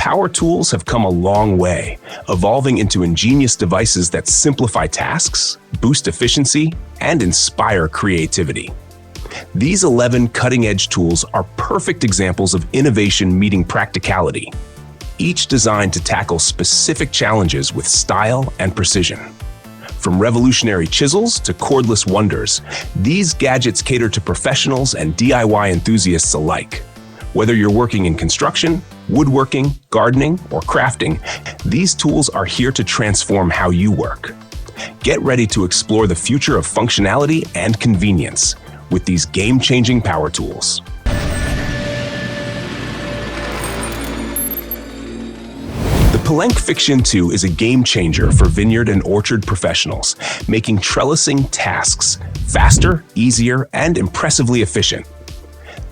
Power tools have come a long way, evolving into ingenious devices that simplify tasks, boost efficiency, and inspire creativity. These 11 cutting-edge tools are perfect examples of innovation meeting practicality, each designed to tackle specific challenges with style and precision. From revolutionary chisels to cordless wonders, these gadgets cater to professionals and DIY enthusiasts alike. Whether you're working in construction, woodworking, gardening, or crafting, these tools are here to transform how you work. Get ready to explore the future of functionality and convenience with these game-changing power tools. The PELLENC FIXION 2 is a game-changer for vineyard and orchard professionals, making trellising tasks faster, easier, and impressively efficient.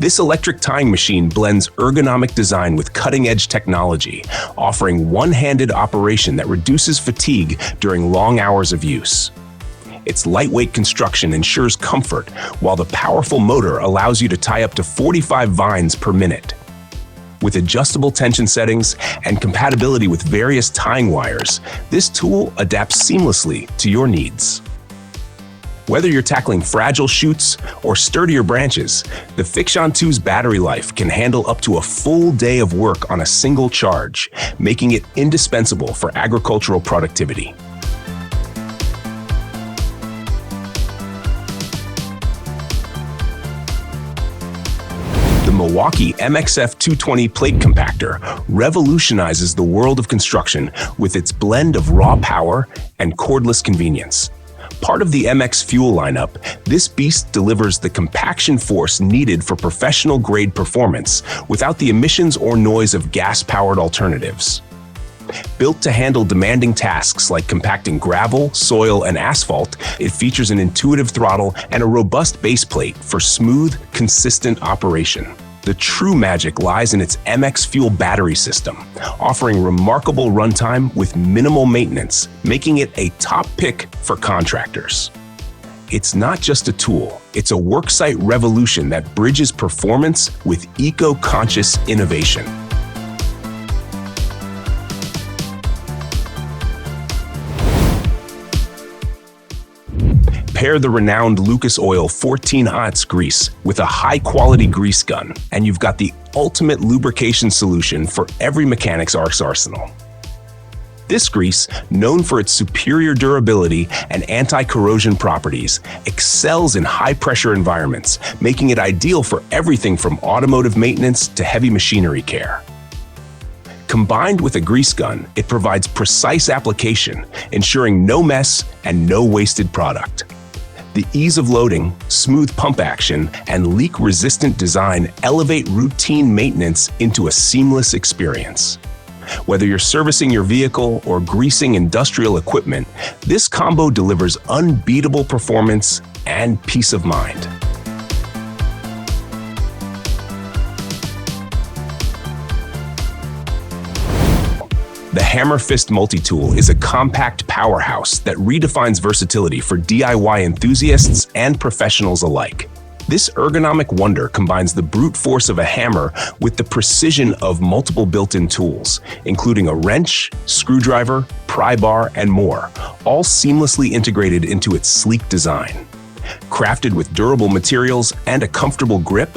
This electric tying machine blends ergonomic design with cutting-edge technology, offering one-handed operation that reduces fatigue during long hours of use. Its lightweight construction ensures comfort, while the powerful motor allows you to tie up to 45 vines per minute. With adjustable tension settings and compatibility with various tying wires, this tool adapts seamlessly to your needs. Whether you're tackling fragile shoots or sturdier branches, the FIXION 2's battery life can handle up to a full day of work on a single charge, making it indispensable for agricultural productivity. The Milwaukee MX 220 plate compactor revolutionizes the world of construction with its blend of raw power and cordless convenience. Part of the MX FUEL lineup, this beast delivers the compaction force needed for professional-grade performance without the emissions or noise of gas-powered alternatives. Built to handle demanding tasks like compacting gravel, soil, and asphalt, it features an intuitive throttle and a robust base plate for smooth, consistent operation. The true magic lies in its MX FUEL battery system, offering remarkable runtime with minimal maintenance, making it a top pick for contractors. It's not just a tool, it's a worksite revolution that bridges performance with eco-conscious innovation. Pair the renowned Lucas Oil 14-aughts grease with a high-quality grease gun, and you've got the ultimate lubrication solution for every mechanic's arsenal. This grease, known for its superior durability and anti-corrosion properties, excels in high-pressure environments, making it ideal for everything from automotive maintenance to heavy machinery care. Combined with a grease gun, it provides precise application, ensuring no mess and no wasted product. The ease of loading, smooth pump action, and leak-resistant design elevate routine maintenance into a seamless experience. Whether you're servicing your vehicle or greasing industrial equipment, this combo delivers unbeatable performance and peace of mind. The Hammer Fist Multi-Tool is a compact powerhouse that redefines versatility for DIY enthusiasts and professionals alike. This ergonomic wonder combines the brute force of a hammer with the precision of multiple built-in tools, including a wrench, screwdriver, pry bar, and more, all seamlessly integrated into its sleek design. Crafted with durable materials and a comfortable grip,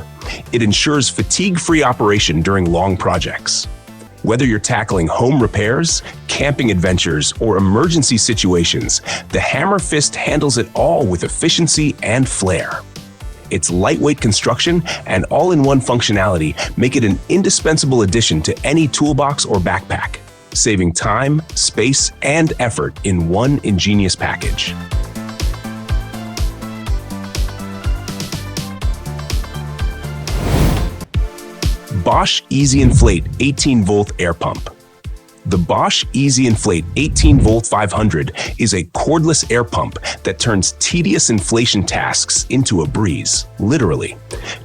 it ensures fatigue-free operation during long projects. Whether you're tackling home repairs, camping adventures, or emergency situations, the Hammer Fist handles it all with efficiency and flair. Its lightweight construction and all-in-one functionality make it an indispensable addition to any toolbox or backpack, saving time, space, and effort in one ingenious package. Bosch EasyInflate 18-volt air pump. The Bosch EasyInflate 18-volt 500 is a cordless air pump that turns tedious inflation tasks into a breeze, literally.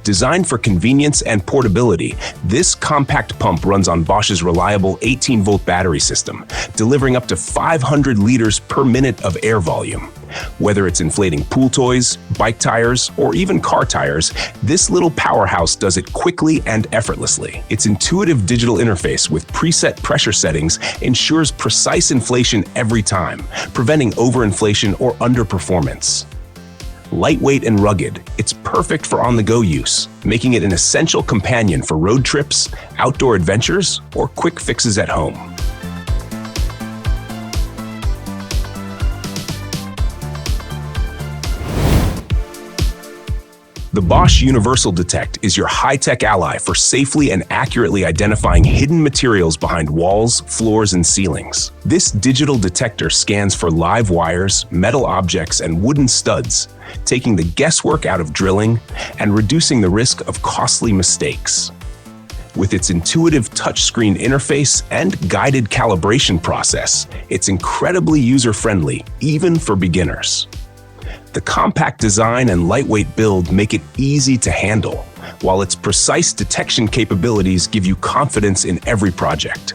Designed for convenience and portability, this compact pump runs on Bosch's reliable 18-volt battery system, delivering up to 500 liters per minute of air volume. Whether it's inflating pool toys, bike tires, or even car tires, this little powerhouse does it quickly and effortlessly. Its intuitive digital interface with preset pressure settings ensures precise inflation every time, preventing overinflation or underperformance. Lightweight and rugged, it's perfect for on-the-go use, making it an essential companion for road trips, outdoor adventures, or quick fixes at home. The Bosch UniversalDetect is your high-tech ally for safely and accurately identifying hidden materials behind walls, floors, and ceilings. This digital detector scans for live wires, metal objects, and wooden studs, taking the guesswork out of drilling and reducing the risk of costly mistakes. With its intuitive touchscreen interface and guided calibration process, it's incredibly user-friendly, even for beginners. The compact design and lightweight build make it easy to handle, while its precise detection capabilities give you confidence in every project.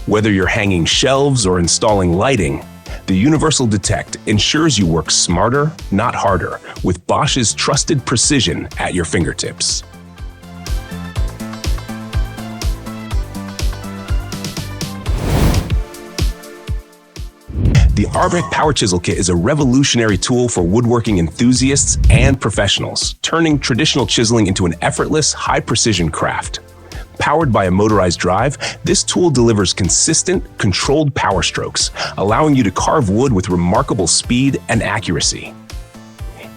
Whether you're hanging shelves or installing lighting, the UniversalDetect ensures you work smarter, not harder, with Bosch's trusted precision at your fingertips. The ARBORTECH Power Chisel Kit is a revolutionary tool for woodworking enthusiasts and professionals, turning traditional chiseling into an effortless, high-precision craft. Powered by a motorized drive, this tool delivers consistent, controlled power strokes, allowing you to carve wood with remarkable speed and accuracy.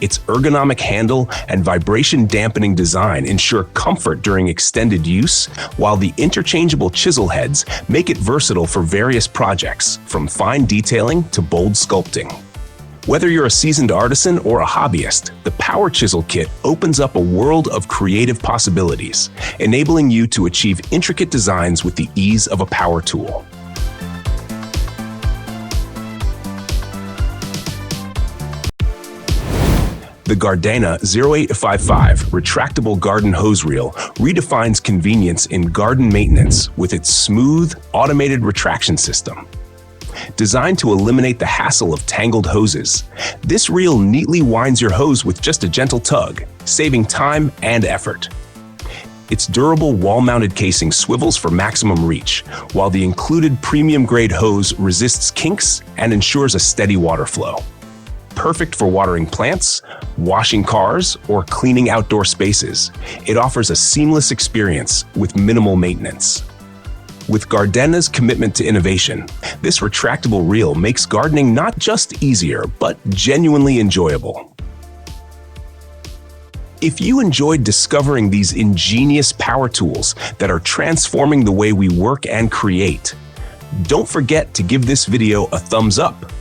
Its ergonomic handle and vibration-dampening design ensure comfort during extended use, while the interchangeable chisel heads make it versatile for various projects, from fine detailing to bold sculpting. Whether you're a seasoned artisan or a hobbyist, the Power Chisel Kit opens up a world of creative possibilities, enabling you to achieve intricate designs with the ease of a power tool. The GARDENA 0855 retractable garden hose reel redefines convenience in garden maintenance with its smooth, automated retraction system. Designed to eliminate the hassle of tangled hoses, this reel neatly winds your hose with just a gentle tug, saving time and effort. Its durable wall-mounted casing swivels for maximum reach, while the included premium-grade hose resists kinks and ensures a steady water flow. Perfect for watering plants, washing cars, or cleaning outdoor spaces, it offers a seamless experience with minimal maintenance. With GARDENA's commitment to innovation, this retractable reel makes gardening not just easier, but genuinely enjoyable. If you enjoyed discovering these ingenious power tools that are transforming the way we work and create, don't forget to give this video a thumbs up.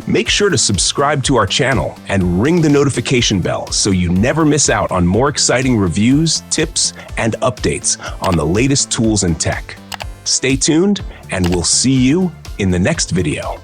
Make sure to subscribe to our channel and ring the notification bell so you never miss out on more exciting reviews, tips, and updates on the latest tools and tech. Stay tuned, and we'll see you in the next video.